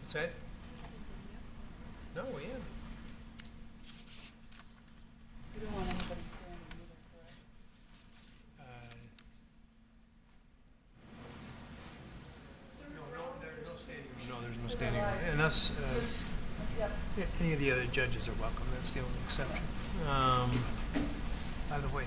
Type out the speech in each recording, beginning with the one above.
Say? No, we haven't. You don't want anybody standing either, correct? There's no standing room. No, there's no standing room. And us, any of the other judges are welcome. That's the only exception. By the way,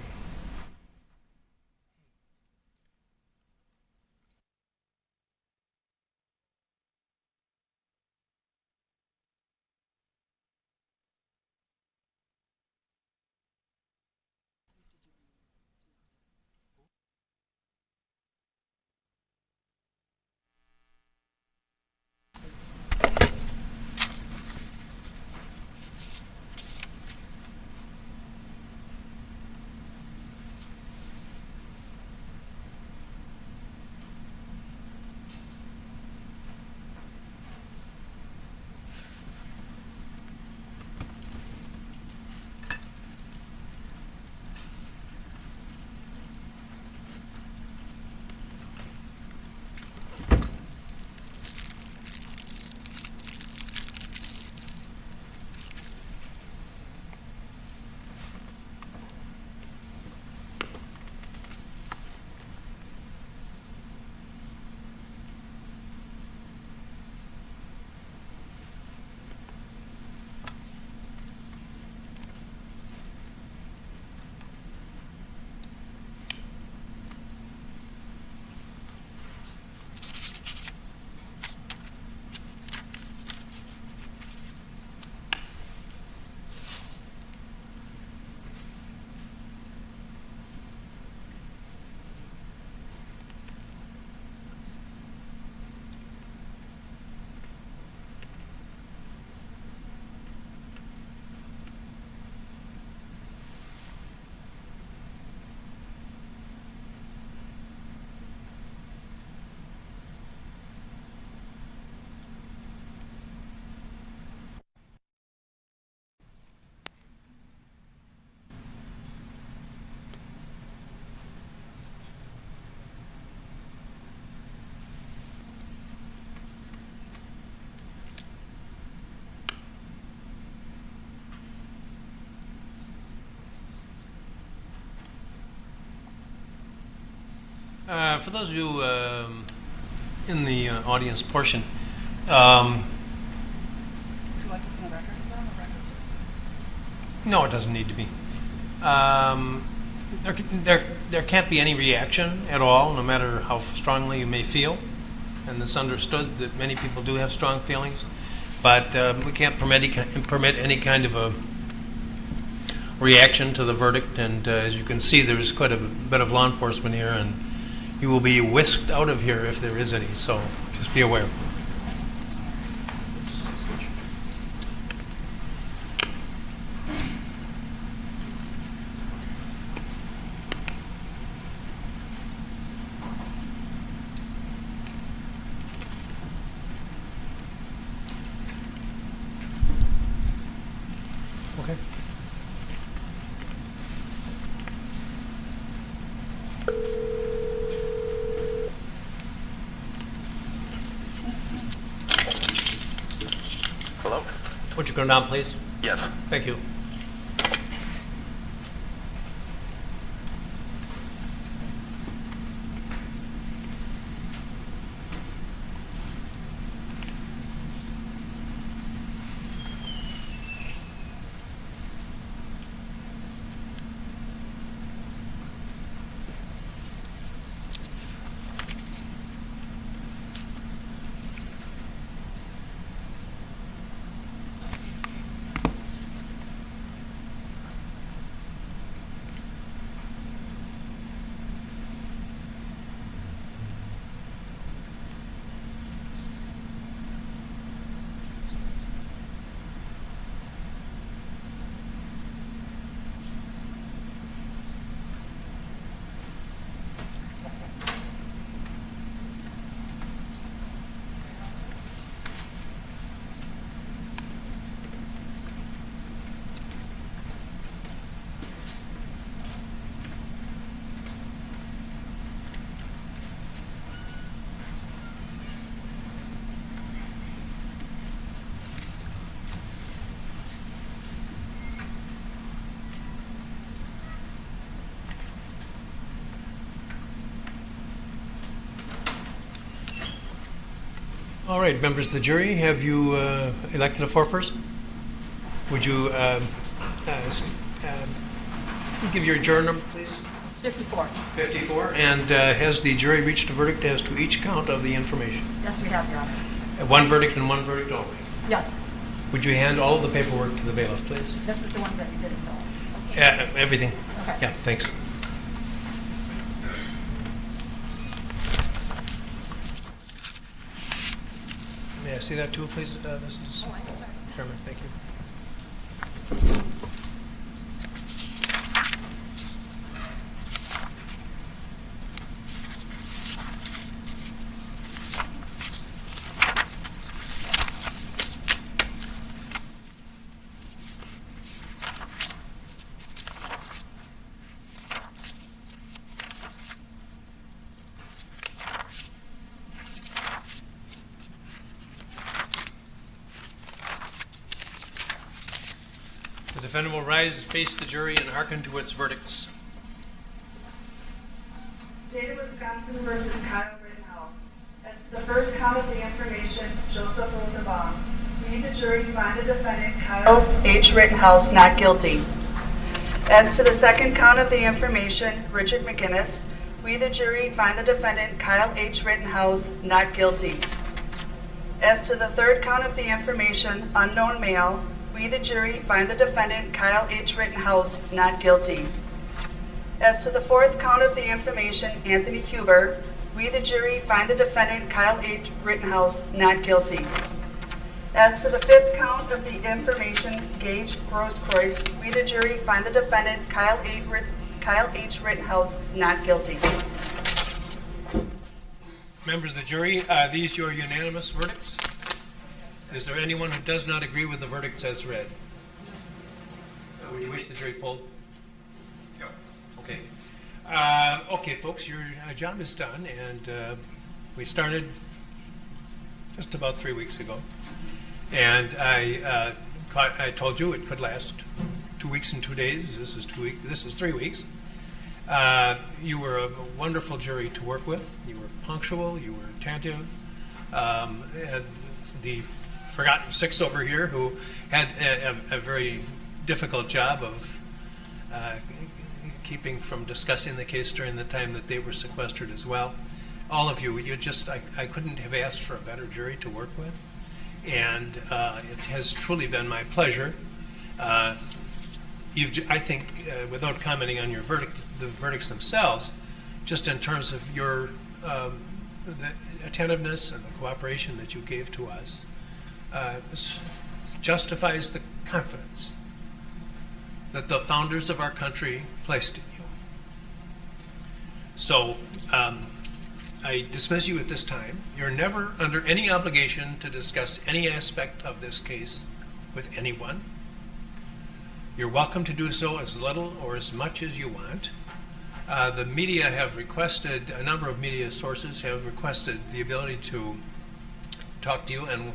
for those of you in the audience portion, Would you like to see the record? Is that on the record? no, it doesn't need to be. There can't be any reaction at all, no matter how strongly you may feel. And it's understood that many people do have strong feelings, but we can't permit any kind of a reaction to the verdict. And as you can see, there's quite a bit of law enforcement here, and you will be whisked out of here if there is any. So just be aware. Okay. Hello? Would you come down, please? Yes. Thank you. All right, members of the jury, have you elected a foreperson? Would you give your juror number, please? 54. 54. And has the jury reached a verdict as to each count of the information? Yes, we have, Your Honor. One verdict and one verdict only. Yes. Would you hand all of the paperwork to the bailiff, please? This is the ones that you didn't know. Okay. Everything. Okay. Yeah, thanks. May I see that too, please, Mrs. Oh, I'm sorry. Chairman? Thank you. The defendant will rise and face the jury and hearken to its verdicts. State of Wisconsin versus Kyle Rittenhouse. As to the first count of the information, Joseph Rosenbaum. We, the jury, find the defendant Kyle H. Rittenhouse not guilty. As to the second count of the information, Richard McGinnis. We, the jury, find the defendant Kyle H. Rittenhouse not guilty. As to the third count of the information, unknown male. We, the jury, find the defendant Kyle H. Rittenhouse not guilty. As to the fourth count of the information, Anthony Huber, we, the jury, find the defendant Kyle H. Rittenhouse not guilty. As to the fifth count of the information, Gage Grosskreutz, we, the jury, find the defendant Kyle H. Rittenhouse not guilty. Members of the jury, are these your unanimous verdicts? Is there anyone who does not agree with the verdicts as read? Would you wish the jury polled? No. Okay. Okay, folks, your job is done, and we started just about 3 weeks ago. And I told you it could last 2 weeks and 2 days. This is 2 weeks. This is 3 weeks. You were a wonderful jury to work with. You were punctual. You were attentive. And the forgotten six over here who had a very difficult job of keeping from discussing the case during the time that they were sequestered as well. All of you, I couldn't have asked for a better jury to work with. And it has truly been my pleasure. I think, without commenting on your the verdicts themselves, just in terms of your the attentiveness and the cooperation that you gave to us, justifies the confidence that the founders of our country placed in you. So I dismiss you at this time. You're never under any obligation to discuss any aspect of this case with anyone. You're welcome to do so as little or as much as you want. The media have requested, a number of media sources have requested the ability to talk to you, and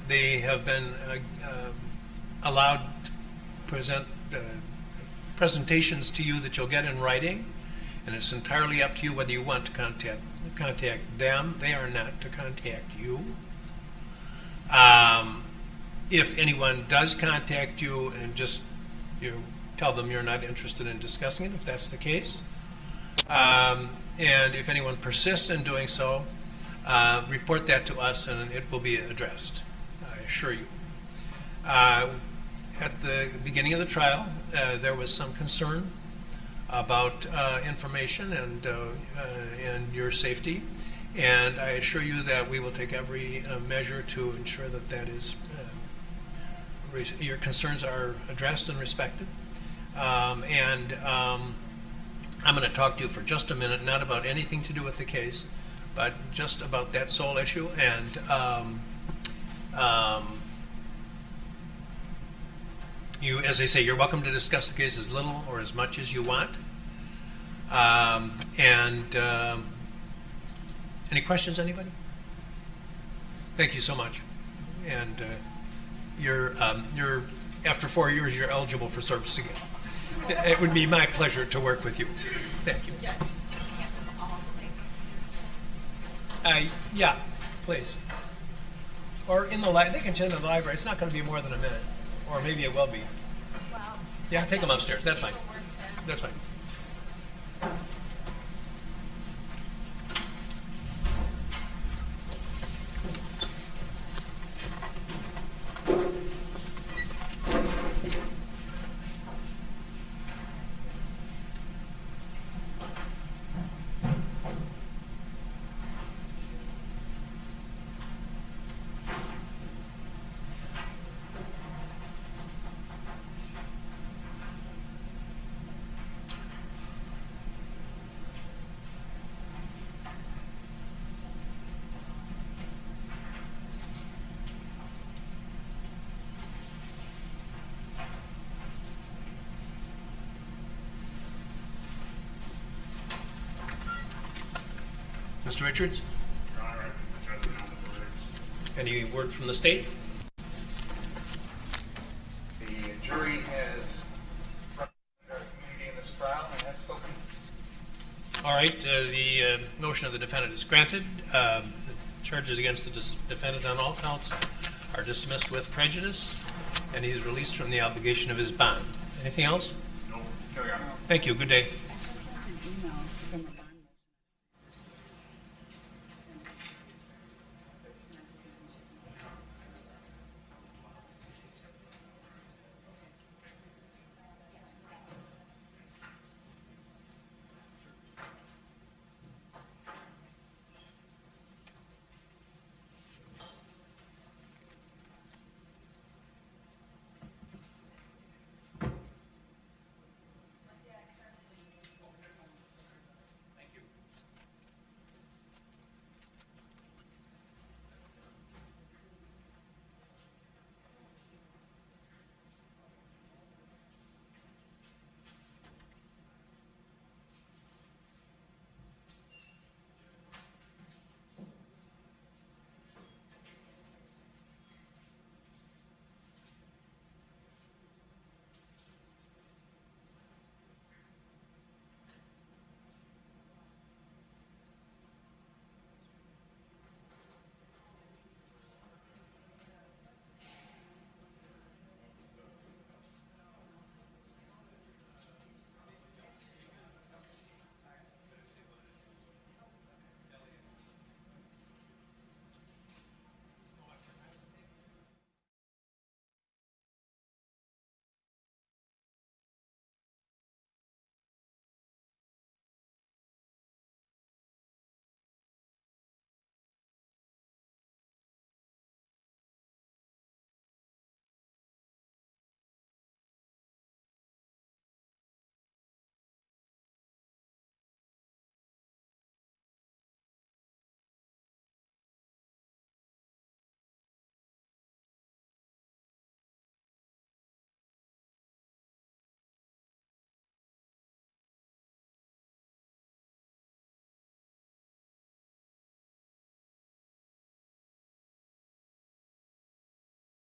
they have been allowed to present presentations to you that you'll get in writing, and it's entirely up to you whether you want to contact them. They are not to contact you. If anyone does contact you, and just tell them you're not interested in discussing it, if that's the case. And if anyone persists in doing so, report that to us and it will be addressed, I assure you. At the beginning of the trial, there was some concern about information and your safety, and I assure you that we will take every measure to ensure that that is your concerns are addressed and respected. I'm going to talk to you for just a minute, not about anything to do with the case, but just about that sole issue. And you, as I say, you're welcome to discuss the case as little or as much as you want. Any questions, anybody? Thank you so much. And you're after 4 years, you're eligible for service again. It would be my pleasure to work with you. Thank you. Yeah. Please. Or in the they can attend in the library. It's not going to be more than a minute, or maybe it will be. Well, Yeah, take them upstairs. That's fine. That's fine. Mr. Richards, Your Honor, I think the judgment on the verdicts. any word from the state? The jury has represented our community in this trial and has spoken. All right, the motion of the defendant is granted. The charges against the defendant on all counts are dismissed with prejudice, and he is released from the obligation of his bond. Anything else? No, Your Honor. Thank you. Good day.